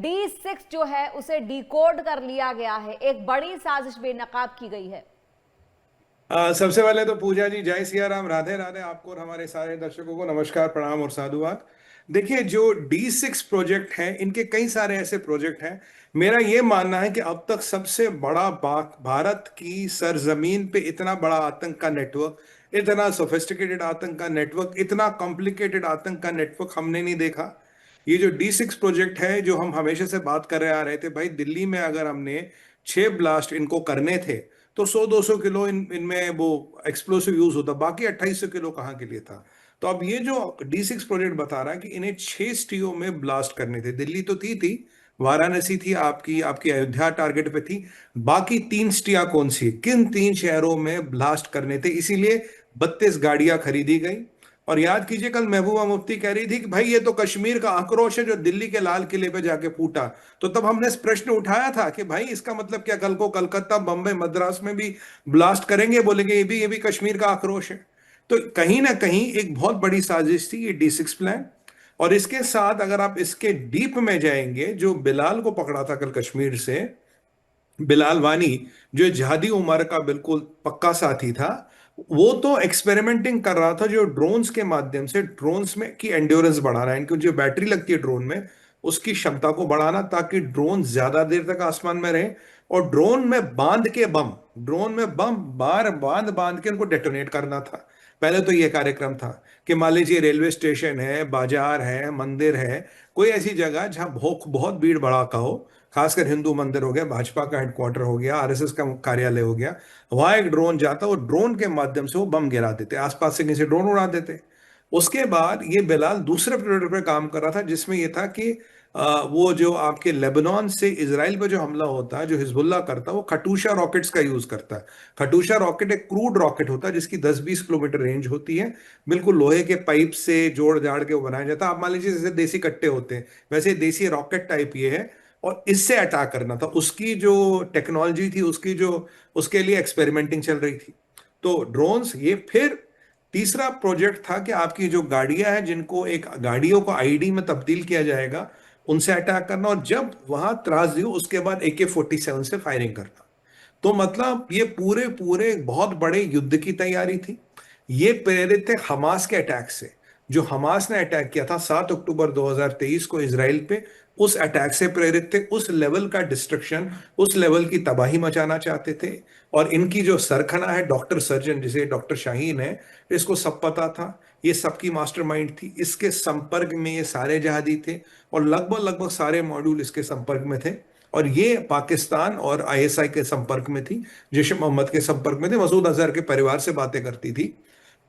D6 जो है उसे डिकोड कर लिया गया है, एक बड़ी साजिश बेनकाब की गई है। सबसे पहले तो पूजा जी, जय सिया राम, राधे राधे आपको और हमारे सारे दर्शकों को नमस्कार, प्रणाम और साधुवाद। देखिए, जो D6 प्रोजेक्ट है, इनके कई सारे ऐसे प्रोजेक्ट हैं। मेरा ये मानना है कि अब तक सबसे बड़ा भारत की सरजमीन पे इतना बड़ा आतंक का नेटवर्क, इतना सोफिस्टिकेटेड आतंक का नेटवर्क, इतना कॉम्प्लिकेटेड आतंक का नेटवर्क हमने नहीं देखा। ये जो D6 प्रोजेक्ट है, जो हम हमेशा से बात कर रहे आ रहे थे, भाई दिल्ली में अगर हमने 6 ब्लास्ट इनको करने थे तो 100-200 किलो इनमें वो एक्सप्लोसिव यूज होता, बाकी 2800 किलो कहाँ के लिए था। तो अब ये जो D6 प्रोजेक्ट बता रहा है कि इन्हें 6 सिटियों में ब्लास्ट करने थे। दिल्ली तो थी वाराणसी थी, आपकी आपकी अयोध्या टारगेट पे थी। बाकी 3 सिटियां कौन सी, किन 3 शहरों में ब्लास्ट करने थे, इसीलिए 32 गाड़ियां खरीदी गई। और याद कीजिए, कल महबूबा मुफ्ती कह रही थी कि भाई ये तो कश्मीर का आक्रोश है जो दिल्ली के लाल किले पे जाके फूटा। तो तब हमने इस प्रश्न उठाया था कि भाई इसका मतलब क्या, कल को कलकत्ता, बम्बई, मद्रास में भी ब्लास्ट करेंगे, बोलेंगे ये भी कश्मीर का आक्रोश है। तो कहीं ना कहीं एक बहुत बड़ी साजिश थी ये D6 प्लान। और इसके साथ अगर आप इसके डीप में जाएंगे, जो बिलाल को पकड़ा था कल कश्मीर से, बिलाल वानी, जो जिहादी उमर का बिल्कुल पक्का साथी था, वो तो एक्सपेरिमेंटिंग कर रहा था जो ड्रोन्स के माध्यम से, ड्रोन्स में की एंड्योरेंस बढ़ाना है, इनकी जो बैटरी लगती है ड्रोन में, उसकी क्षमता को बढ़ाना, ताकि ड्रोन ज्यादा देर तक आसमान में रहे। और ड्रोन में बम बार बांध बांध के उनको डेटोनेट करना था। पहले तो ये कार्यक्रम था कि मान लीजिए रेलवे स्टेशन है, बाजार है, मंदिर है, कोई ऐसी जगह जहां बहुत बहुत भीड़ भड़ाका हो, खासकर हिंदू मंदिर हो गया, भाजपा का हेडक्वार्टर हो गया, आरएसएस का कार्यालय हो गया, वहां एक ड्रोन जाता, वो ड्रोन के माध्यम से वो बम गिरा देते, आसपास से कहीं से ड्रोन उड़ा देते। उसके बाद ये बिलाल दूसरे प्रोजेक्ट पे काम कर रहा था, जिसमें ये था कि वो जो आपके लेबनान से इसराइल पे जो हमला होता है, जो हिजबुल्ला करता है, वो खटूशा रॉकेट्स का यूज करता है। खटूशा रॉकेट एक क्रूड रॉकेट होता है जिसकी 10-20 किलोमीटर रेंज होती है। बिल्कुल लोहे के पाइप से जोड़ जाड़ के वो बनाया जाता है। आप मान लीजिए जैसे देसी कट्टे होते हैं, वैसे देसी रॉकेट टाइप ये है। और इससे अटैक करना था, उसकी जो टेक्नोलॉजी थी, उसकी जो उसके लिए एक्सपेरिमेंटिंग चल रही थी। तो ड्रोन्स ये, फिर तीसरा प्रोजेक्ट था कि आपकी जो गाड़ियां हैं, जिनको एक गाड़ियों को आईडी में तब्दील किया जाएगा, उनसे अटैक करना, और जब वहां त्रासदी हो उसके बाद AK-47 से फायरिंग करना। तो मतलब ये पूरे पूरे बहुत बड़े युद्ध की तैयारी थी। ये प्रेरित थे हमास के अटैक से। जो हमास ने अटैक किया था 7 अक्टूबर 2023 को इसराइल पे, उस अटैक से प्रेरित थे। उस लेवल का डिस्ट्रक्शन, उस लेवल की तबाही मचाना चाहते थे। और इनकी जो सरखना है, डॉक्टर सर्जन जिसे डॉक्टर शाहीन है, इसको सब पता था। ये सबकी मास्टरमाइंड थी। इसके संपर्क में ये सारे जहादी थे, और लगभग लगभग सारे मॉड्यूल इसके संपर्क में थे। और ये पाकिस्तान और ISI के संपर्क में थी, जैश मोहम्मद के संपर्क में थे, मसूद अजहर के परिवार से बातें करती थी।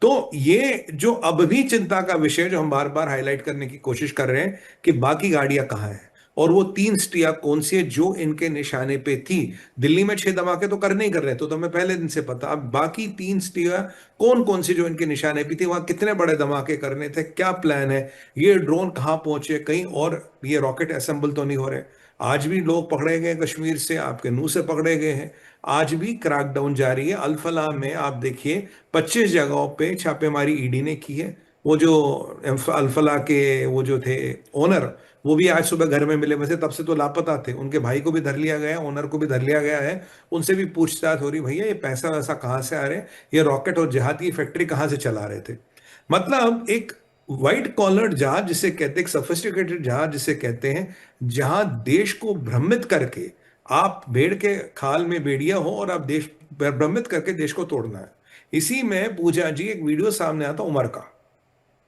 तो ये जो अब भी चिंता का विषय, जो हम बार बार हाईलाइट करने की कोशिश कर रहे हैं कि बाकी गाड़ियां कहाँ हैं, और वो 3 सिटियां कौन सी है जो इनके निशाने पे थी। दिल्ली में 6 धमाके तो करने ही कर रहे थे, तो हमें पहले दिन से पता। अब बाकी 3 सिटियां कौन कौन सी जो इनके निशाने पे थी, वहां कितने बड़े धमाके करने थे, क्या प्लान है, ये ड्रोन कहाँ पहुंचे, कहीं और ये रॉकेट असेंबल तो नहीं हो रहे। आज भी लोग पकड़े गए कश्मीर से, आपके नूह से पकड़े गए हैं। आज भी क्रैकडाउन जारी है। अल्फला में आप देखिए, 25 जगहों पे छापेमारी ईडी ने की है। वो जो अल्फला के वो जो थे ओनर, वो भी आज सुबह घर में मिले। वैसे तब से तो लापता थे, उनके भाई को भी धर लिया गया है, ओनर को भी धर लिया गया है। उनसे भी पूछताछ हो रही, भैया ये पैसा वैसा कहाँ से आ रहे हैं, ये रॉकेट और जहाज की फैक्ट्री कहाँ से चला रहे थे। मतलब एक व्हाइट कॉलर जहाज जिसे कहते हैं, एक सोफिस्टिकेटेड जहाज जिसे कहते हैं, जहां देश को भ्रमित करके, आप भेड़ के खाल में भेड़िया हो और आप देश भ्रमित करके देश को तोड़ना है। इसी में पूजा जी एक वीडियो सामने आता उमर का।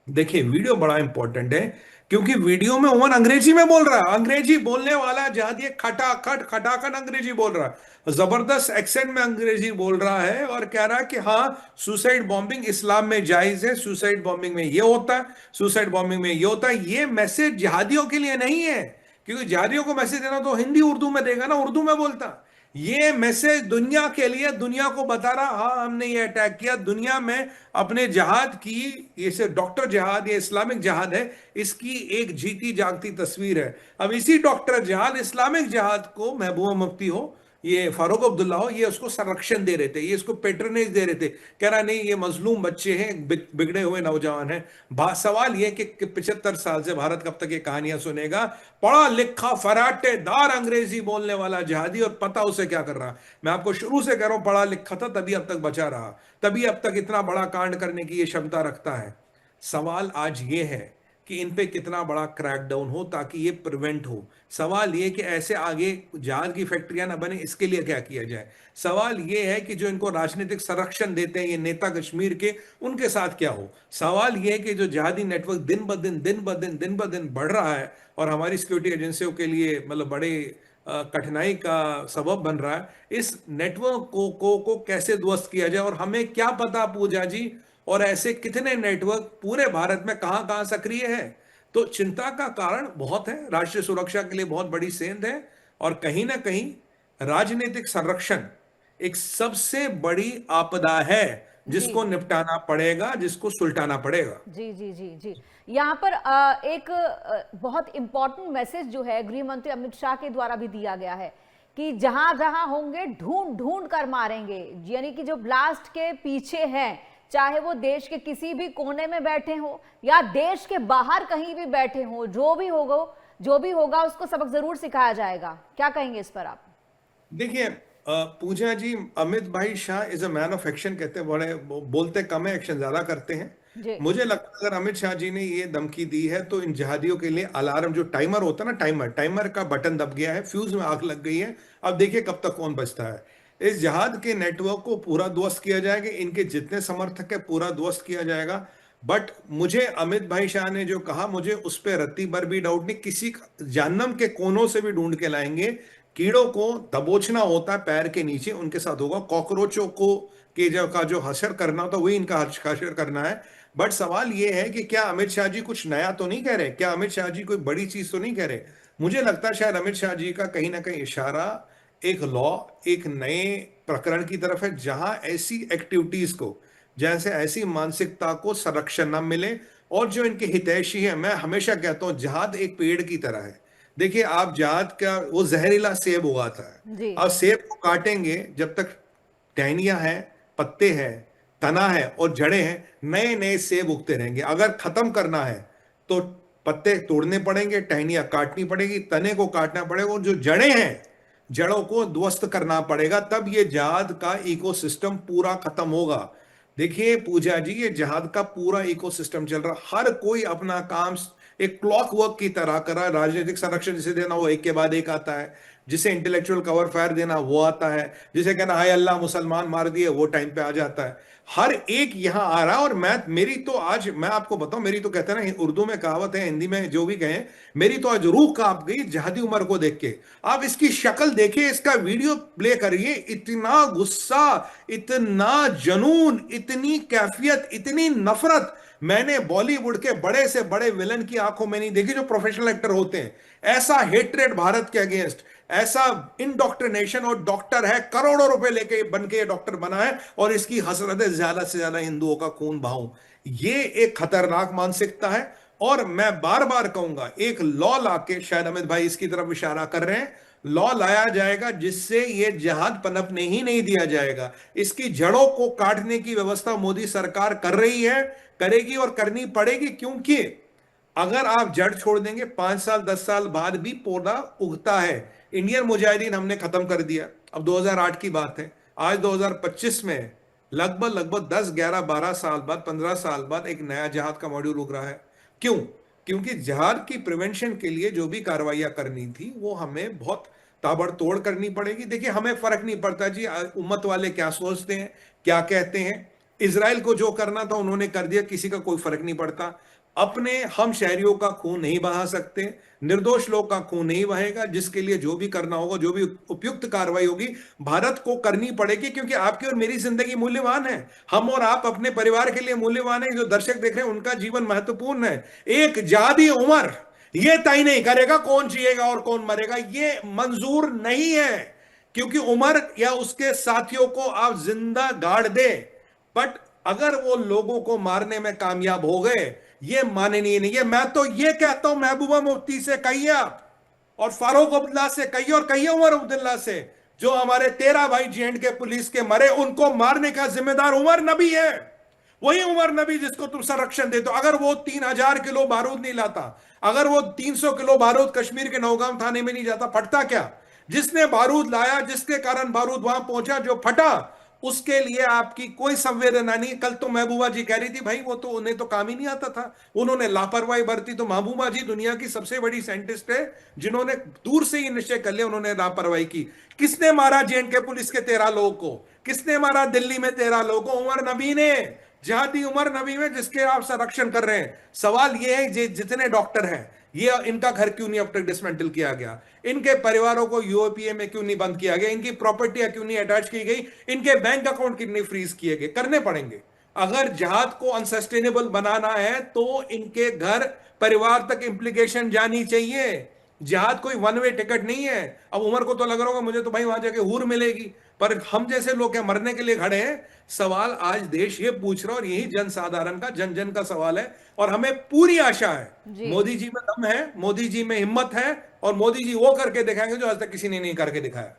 देखिए वीडियो बड़ा इंपॉर्टेंट है, क्योंकि वीडियो में उमर अंग्रेजी में बोल रहा है। अंग्रेजी बोलने वाला जहादी खटाखट खटाखट अंग्रेजी बोल रहा है, जबरदस्त एक्सेंट में अंग्रेजी बोल रहा है, और कह रहा है कि हाँ, सुसाइड बॉम्बिंग इस्लाम में जायज है, सुसाइड बॉम्बिंग में ये होता है, सुसाइड बॉम्बिंग में ये होता है। ये मैसेज जिहादियों के लिए नहीं है, क्योंकि जिहादियों को मैसेज देना तो हिंदी उर्दू में देगा ना, उर्दू में बोलता। ये मैसेज दुनिया के लिए, दुनिया को बता रहा, हाँ हमने ये अटैक किया, दुनिया में अपने जहाद की, ये डॉक्टर जहाद, ये इस्लामिक जहाद है, इसकी एक जीती जागती तस्वीर है। अब इसी डॉक्टर जहाद, इस्लामिक जहाद को महबूबा मुफ्ती हो ये फारूक अब्दुल्ला हो, ये उसको संरक्षण दे रहे थे, ये इसको पेट्रोनेज दे रहे थे, कह रहा नहीं ये मजलूम बच्चे हैं, बिगड़े हुए नौजवान हैं। सवाल ये कि 75 साल से भारत कब तक ये कहानियां सुनेगा? पढ़ा लिखा फराटेदार अंग्रेजी बोलने वाला जिहादी, और पता उसे क्या कर रहा। मैं आपको शुरू से कह रहा हूं, पढ़ा लिखा था तभी अब तक बचा रहा, तभी अब तक इतना बड़ा कांड करने की ये क्षमता रखता है। सवाल आज ये है कि इन पे कितना बड़ा क्रैकडाउन हो ताकि ये प्रिवेंट हो। सवाल ये कि ऐसे आगे जहाज की फैक्ट्रियां ना बने, इसके लिए क्या किया जाए। सवाल ये है कि जो इनको राजनीतिक संरक्षण देते हैं ये नेता कश्मीर के, उनके साथ क्या हो। सवाल ये है कि जो जिहादी नेटवर्क दिन ब दिन बढ़ रहा है और हमारी सिक्योरिटी एजेंसियों के लिए मतलब बड़े कठिनाई का सबब बन रहा है, इस नेटवर्क को कैसे ध्वस्त किया जाए। और हमें क्या पता पूजा जी, और ऐसे कितने नेटवर्क पूरे भारत में कहां कहां सक्रिय है। तो चिंता का कारण बहुत है, राष्ट्रीय सुरक्षा के लिए बहुत बड़ी सेंध है, और कहीं ना कहीं राजनीतिक संरक्षण एक सबसे बड़ी आपदा है जी जिसको निपटाना पड़ेगा, जिसको सुलटाना पड़ेगा। जी जी जी जी। यहाँ पर एक बहुत इंपॉर्टेंट मैसेज जो है गृह मंत्री अमित शाह के द्वारा भी दिया गया है कि जहां जहां होंगे ढूंढ ढूंढ कर मारेंगे। यानी कि जो ब्लास्ट के पीछे हैं, चाहे वो देश के किसी भी कोने में बैठे हो या देश के बाहर कहीं भी बैठे हो, जो भी होगा उसको सबक जरूर सिखाया जाएगा। क्या कहेंगे इस पर आप? देखिए पूजा जी, अमित भाई Shah is a man of action, कहते हैं बड़े बोलते कम है, एक्शन ज्यादा करते हैं। जी मुझे लगता है अगर अमित शाह जी ने ये धमकी दी है तो इन जिहादियों के लिए अलार्म, जो टाइमर होता है ना, टाइमर का बटन दब गया है, फ्यूज में आग लग गई है। अब देखिए कब तक कौन बचता है। इस जिहाद के नेटवर्क को पूरा ध्वस्त किया जाएगा, इनके जितने समर्थक है पूरा ध्वस्त किया जाएगा। बट मुझे अमित भाई शाह ने जो कहा, मुझे उस पर रत्ती भर भी डाउट नहीं। किसी जहन्नम के कोनों से भी ढूंढ के लाएंगे। कीड़ों को दबोचना होता है पैर के नीचे, उनके साथ होगा। कॉकरोचों को के जो हशर करना होता है वही इनका हशर करना है। बट सवाल यह है कि क्या अमित शाह जी कुछ नया तो नहीं कह रहे, क्या अमित शाह जी कोई बड़ी चीज तो नहीं कह रहे। मुझे लगता है शायद अमित शाह जी का कहीं ना कहीं इशारा एक लॉ, एक नए प्रकरण की तरफ है, जहां ऐसी एक्टिविटीज को, जैसे ऐसी मानसिकता को संरक्षण न मिले। और जो इनके हितैषी है, मैं हमेशा कहता हूं जिहाद एक पेड़ की तरह है। देखिए आप जिहाद का, वो जहरीला सेब उगाता है। जी अब सेब को काटेंगे, जब तक टहनियां हैं, पत्ते हैं, तना है और जड़ें हैं, नए नए सेब उगते रहेंगे। अगर खत्म करना है तो पत्ते तोड़ने पड़ेंगे, टहनियां काटनी पड़ेगी, तने को काटना पड़ेगा, और जो जड़ें हैं जड़ों को ध्वस्त करना पड़ेगा, तब ये जहाद का इकोसिस्टम पूरा खत्म होगा। देखिए पूजा जी, ये जहाद का पूरा इकोसिस्टम चल रहा, हर कोई अपना काम एक क्लॉक वर्क की तरह कर रहा है। राजनीतिक संरक्षण जिसे देना वो एक के बाद एक आता है, जिसे इंटेलेक्चुअल कवर फायर देना वो आता है, जिसे कहना हाय अल्लाह मुसलमान मार दिए वो टाइम पे आ जाता है। हर एक यहां आ रहा है। और मेरी तो आज मैं आपको बताऊं, मेरी तो कहते हैं ना, उर्दू में कहावत है, हिंदी में जो भी कहें, मेरी तो आज रूह कांप गई जहादी उमर को देख के। आप इसकी शक्ल देखिए, इसका वीडियो प्ले करिए, इतना गुस्सा, इतना जनून, इतनी कैफियत, इतनी नफरत मैंने बॉलीवुड के बड़े से बड़े विलन की आंखों में नहीं देखी, जो प्रोफेशनल एक्टर होते हैं। ऐसा हेट्रेड भारत के अगेंस्ट, ऐसा इंडोक्ट्रिनेशन। और डॉक्टर है, करोड़ों रुपए लेके बन के डॉक्टर बना है, और इसकी हसरत है ज्यादा से ज्यादा हिंदुओं का खून बहाऊं। ये एक खतरनाक मानसिकता है। और मैं बार बार कहूंगा, एक लॉ लाके, शायद अमित भाई इसकी तरफ इशारा कर रहे हैं, लॉ लाया जाएगा जिससे ये जिहाद पनपने ही नहीं दिया जाएगा। इसकी जड़ों को काटने की व्यवस्था मोदी सरकार कर रही है, करेगी और करनी पड़ेगी। क्योंकि अगर आप जड़ छोड़ देंगे, 5 साल 10 साल बाद भी पौधा उगता है। इंडियन मुजाहिदीन हमने खत्म कर दिया, अब 2008 की बात है। आज 2025 में लगभग 10 11 12 साल बाद, 15 साल बाद एक नया जिहाद का मॉड्यूल उग रहा है। क्यों? क्योंकि जिहाद की प्रिवेंशन के लिए जो भी कार्रवाइयां करनी थी वो हमें बहुत ताबड़तोड़ करनी पड़ेगी। देखिए हमें फर्क नहीं पड़ता जी उम्मत वाले क्या सोचते हैं, क्या कहते हैं। इजराइल को जो करना था उन्होंने कर दिया, किसी का कोई फर्क नहीं पड़ता। अपने हम शहरियों का खून नहीं बहा सकते, निर्दोष लोग का खून नहीं बहेगा। जिसके लिए जो भी करना होगा, जो भी उपयुक्त कार्रवाई होगी, भारत को करनी पड़ेगी। क्योंकि आपकी और मेरी जिंदगी मूल्यवान है, हम और आप अपने परिवार के लिए मूल्यवान है। जो दर्शक देख रहे हैं उनका जीवन महत्वपूर्ण है। एक जादी उमर ये तय नहीं करेगा कौन जिएगा और कौन मरेगा, ये मंजूर नहीं है। क्योंकि उमर या उसके साथियों को आप जिंदा गाड़ दे, बट अगर वो लोगों को मारने में कामयाब हो गए, ये माननीय नहीं है। मैं तो ये कहता हूं, महबूबा मुफ्ती से कहिए आप, और फारूक अब्दुल्ला से कहिए, और कहिए उमर अब्दुल्ला से, जो हमारे 13 भाई J&K पुलिस के मरे, उनको मारने का जिम्मेदार उमर नबी है। वही उमर नबी जिसको तुम संरक्षण देते हो। अगर वो 3000 किलो बारूद नहीं लाता, अगर वो 300 किलो बारूद कश्मीर के नौगांव थाने में नहीं जाता, फटता क्या? जिसने बारूद लाया, जिसके कारण बारूद वहां पहुंचा, जो फटा, उसके लिए आपकी कोई संवेदना नहीं। कल तो महबूबा जी कह रही थी भाई वो तो उन्हें तो काम ही नहीं आता था, उन्होंने लापरवाही बरती। तो महबूबा जी दुनिया की सबसे बड़ी साइंटिस्ट है जिन्होंने दूर से ही निश्चय कर लिया उन्होंने लापरवाही की। किसने मारा J&K पुलिस के 13 लोगों को? किसने मारा दिल्ली में 13 लोगों को? उमर नबी ने। जहां उमर नबी में जिसके आप संरक्षण कर रहे हैं। सवाल यह है जितने डॉक्टर हैं, ये इनका घर क्यों नहीं अब तक डिसमेंटल किया गया? इनके परिवारों को यूएपीए में क्यों नहीं बंद किया गया? इनकी प्रॉपर्टियां क्यों नहीं अटैच की गई? इनके बैंक अकाउंट क्यों नहीं फ्रीज किए गए? करने पड़ेंगे। अगर जहाद को अनसस्टेनेबल बनाना है तो इनके घर परिवार तक इंप्लीकेशन जानी चाहिए। जिहाद कोई वन वे टिकट नहीं है। अब उमर को तो लग रहा होगा मुझे तो भाई वहां जाके हूर मिलेगी, पर हम जैसे लोग क्या मरने के लिए खड़े हैं? सवाल आज देश ये पूछ रहा है और यही जनसाधारण का, जन जन का सवाल है। और हमें पूरी आशा है जी। मोदी जी में दम है, मोदी जी में हिम्मत है, और मोदी जी वो करके दिखाएंगे जो आज तक किसी ने नहीं करके दिखाया।